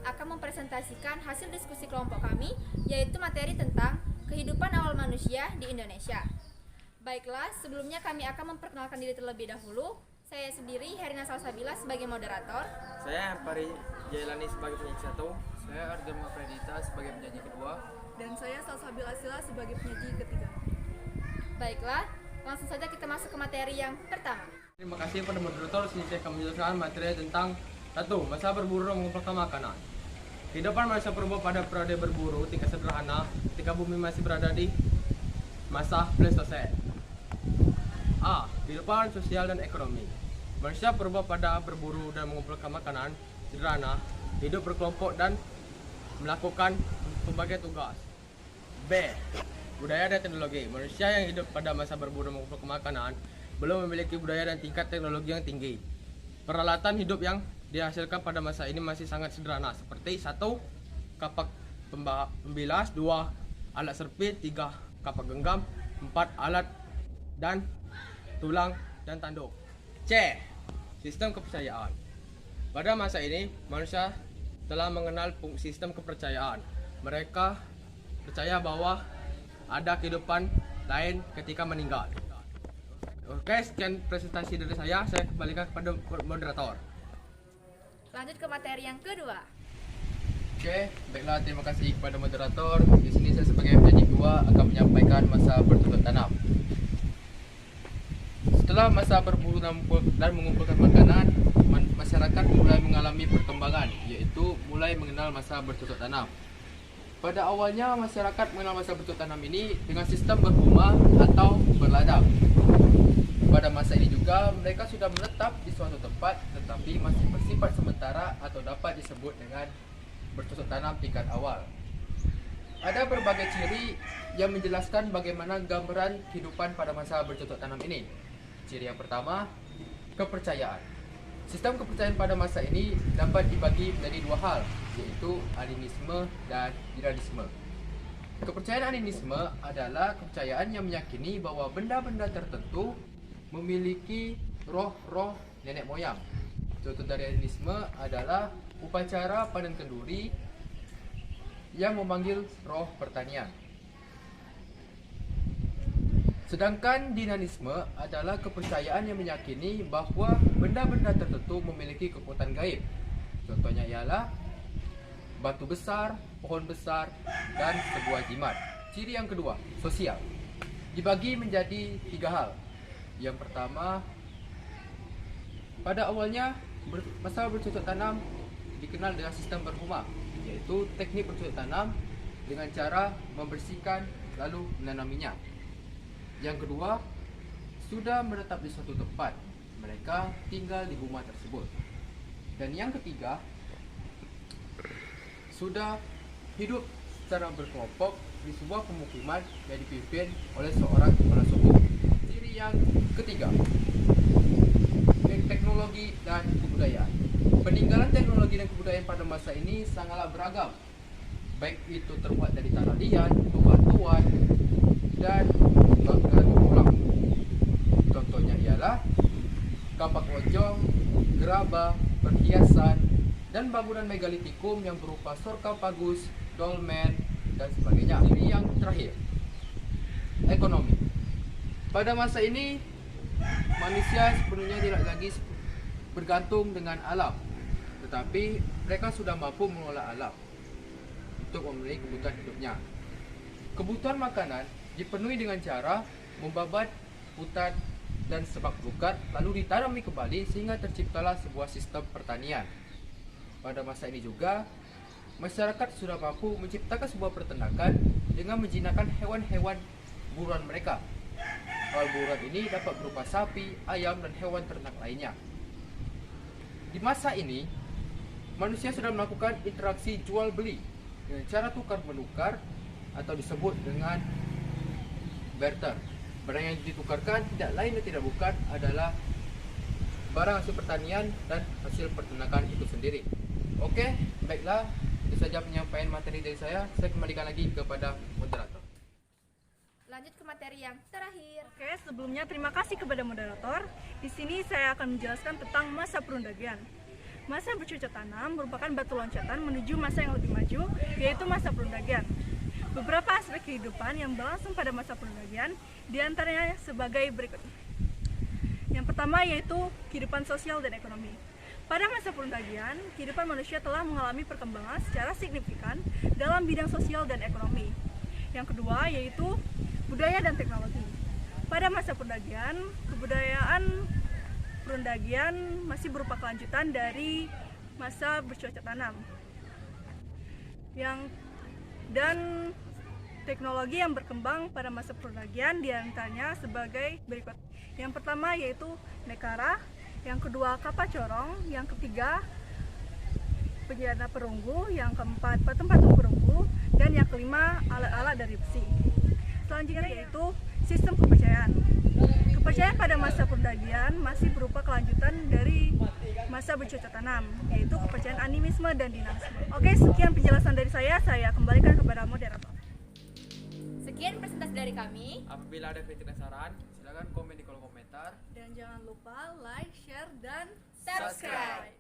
akan mempresentasikan hasil diskusi kelompok kami, yaitu materi tentang kehidupan awal manusia di Indonesia. Baiklah, sebelumnya kami akan memperkenalkan diri terlebih dahulu. Saya sendiri, Herina Salsabila, sebagai moderator. Saya Arpari Jailani sebagai penyanyi satu. Saya Argama Pradita sebagai penyanyi kedua. Dan saya Salsabila Asila sebagai penyanyi ketiga. Baiklah, langsung saja kita masuk ke materi yang pertama. Terima kasih kepada moderator. Sini saya akan menjelaskan materi tentang masa berburu dan mengumpulkan makanan. Kehidupan manusia purba pada periode berburu tingkat sederhana ketika bumi masih berada di masa Pleistosen. A. Kehidupan sosial dan ekonomi. Manusia purba pada berburu dan mengumpulkan makanan sederhana, hidup berkelompok dan melakukan pembagian tugas. B. Budaya dan teknologi. Manusia yang hidup pada masa berburu dan mengumpulkan makanan belum memiliki budaya dan tingkat teknologi yang tinggi. Peralatan hidup yang dihasilkan pada masa ini masih sangat sederhana, seperti 1. Kapak pembilas, 2. Alat serpit, 3. Kapak genggam, 4. Alat dan tulang dan tanduk. C. Sistem kepercayaan. Pada masa ini, manusia telah mengenal sistem kepercayaan. Mereka percaya bahwa ada kehidupan lain ketika meninggal. Oke, sekian presentasi dari saya kembalikan kepada moderator. Lanjut ke materi yang kedua. Oke, baiklah, terima kasih kepada moderator. Di sini saya sebagai penyanyi kedua akan menyampaikan masa bercocok tanam. Setelah masa berburu dan mengumpulkan makanan, masyarakat mulai mengalami perkembangan, yaitu mulai mengenal masa bercocok tanam. Pada awalnya, masyarakat mengenal masa bercocok tanam ini dengan sistem berhuma atau berladang. Pada masa ini juga, mereka sudah menetap di suatu tempat, tetapi masih bersifat sementara atau dapat disebut dengan bercocok tanam tingkat awal. Ada berbagai ciri yang menjelaskan bagaimana gambaran kehidupan pada masa bercocok tanam ini. Ciri yang pertama, kepercayaan. Sistem kepercayaan pada masa ini dapat dibagi menjadi dua hal, yaitu animisme dan iranisme. Kepercayaan animisme adalah kepercayaan yang meyakini bahwa benda-benda tertentu memiliki roh-roh nenek moyang. Contoh dari animisme adalah upacara panen kenduri yang memanggil roh pertanian. Sedangkan dinanisme adalah kepercayaan yang meyakini bahwa benda-benda tertentu memiliki kekuatan gaib. Contohnya ialah batu besar, pohon besar, dan sebuah jimat. Ciri yang kedua, sosial. Dibagi menjadi tiga hal. Yang pertama, pada awalnya masa bercocok tanam dikenal dengan sistem berhuma, yaitu teknik bercocok tanam dengan cara membersihkan lalu menanaminya. Yang kedua, sudah menetap di suatu tempat, mereka tinggal di rumah tersebut. Dan yang ketiga, sudah hidup secara berkelompok di sebuah pemukiman yang dipimpin oleh seorang kepala suku. Ciri yang ketiga, teknologi dan kebudayaan. Peninggalan teknologi dan kebudayaan pada masa ini sangatlah beragam, baik itu terbuat dari tanah liat, bebatuan, dan bahkan tulang. Contohnya ialah kapak ojong, gerabah, perhiasan, dan bangunan megalitikum yang berupa sarkofagus, dolmen, dan sebagainya. Ini yang terakhir, ekonomi. Pada masa ini, manusia sepenuhnya tidak lagi bergantung dengan alam, tetapi mereka sudah mampu mengolah alam untuk memenuhi kebutuhan hidupnya. Kebutuhan makanan dipenuhi dengan cara membabat hutan dan semak belukar lalu ditanami kembali sehingga terciptalah sebuah sistem pertanian. Pada masa ini juga masyarakat sudah mampu menciptakan sebuah peternakan dengan menjinakkan hewan-hewan buruan mereka. Hewan buruan ini dapat berupa sapi, ayam, dan hewan ternak lainnya. Di masa ini manusia sudah melakukan interaksi jual beli dengan cara tukar menukar atau disebut dengan barter. Barang yang ditukarkan tidak lain dan tidak bukan adalah barang hasil pertanian dan hasil peternakan itu sendiri. Oke, baiklah, itu saja penyampaian materi dari saya. Saya kembalikan lagi kepada moderator. Lanjut ke materi yang terakhir. Oke, sebelumnya terima kasih kepada moderator. Di sini saya akan menjelaskan tentang masa perundagian. Masa bercocok tanam merupakan batu loncatan menuju masa yang lebih maju, yaitu masa perundagian. Beberapa aspek kehidupan yang berlangsung pada masa perundagian diantaranya sebagai berikut. Yang pertama yaitu kehidupan sosial dan ekonomi. Pada masa perundagian, kehidupan manusia telah mengalami perkembangan secara signifikan dalam bidang sosial dan ekonomi. Yang kedua yaitu budaya dan teknologi. Pada masa perundagian, kebudayaan perundagian masih berupa kelanjutan dari masa bercocok tanam. Dan teknologi yang berkembang pada masa perundagian diantaranya sebagai berikut. Yang pertama yaitu mekara, yang kedua kapal corong, yang ketiga penjana perunggu, yang keempat patung-patung perunggu, dan yang kelima alat-alat dari besi. Selanjutnya yaitu sistem kepercayaan. Kepercayaan pada masa perundagian masih berupa kelanjutan dari masa bercocok tanam, yaitu kepercayaan animisme dan dinamisme. Oke, sekian penjelasan dari saya kembalikan kepada moderator. Sekian presentasi dari kami. Apabila ada kritik dan saran, Silakan komen di kolom komentar. Dan jangan lupa like, share, dan Subscribe.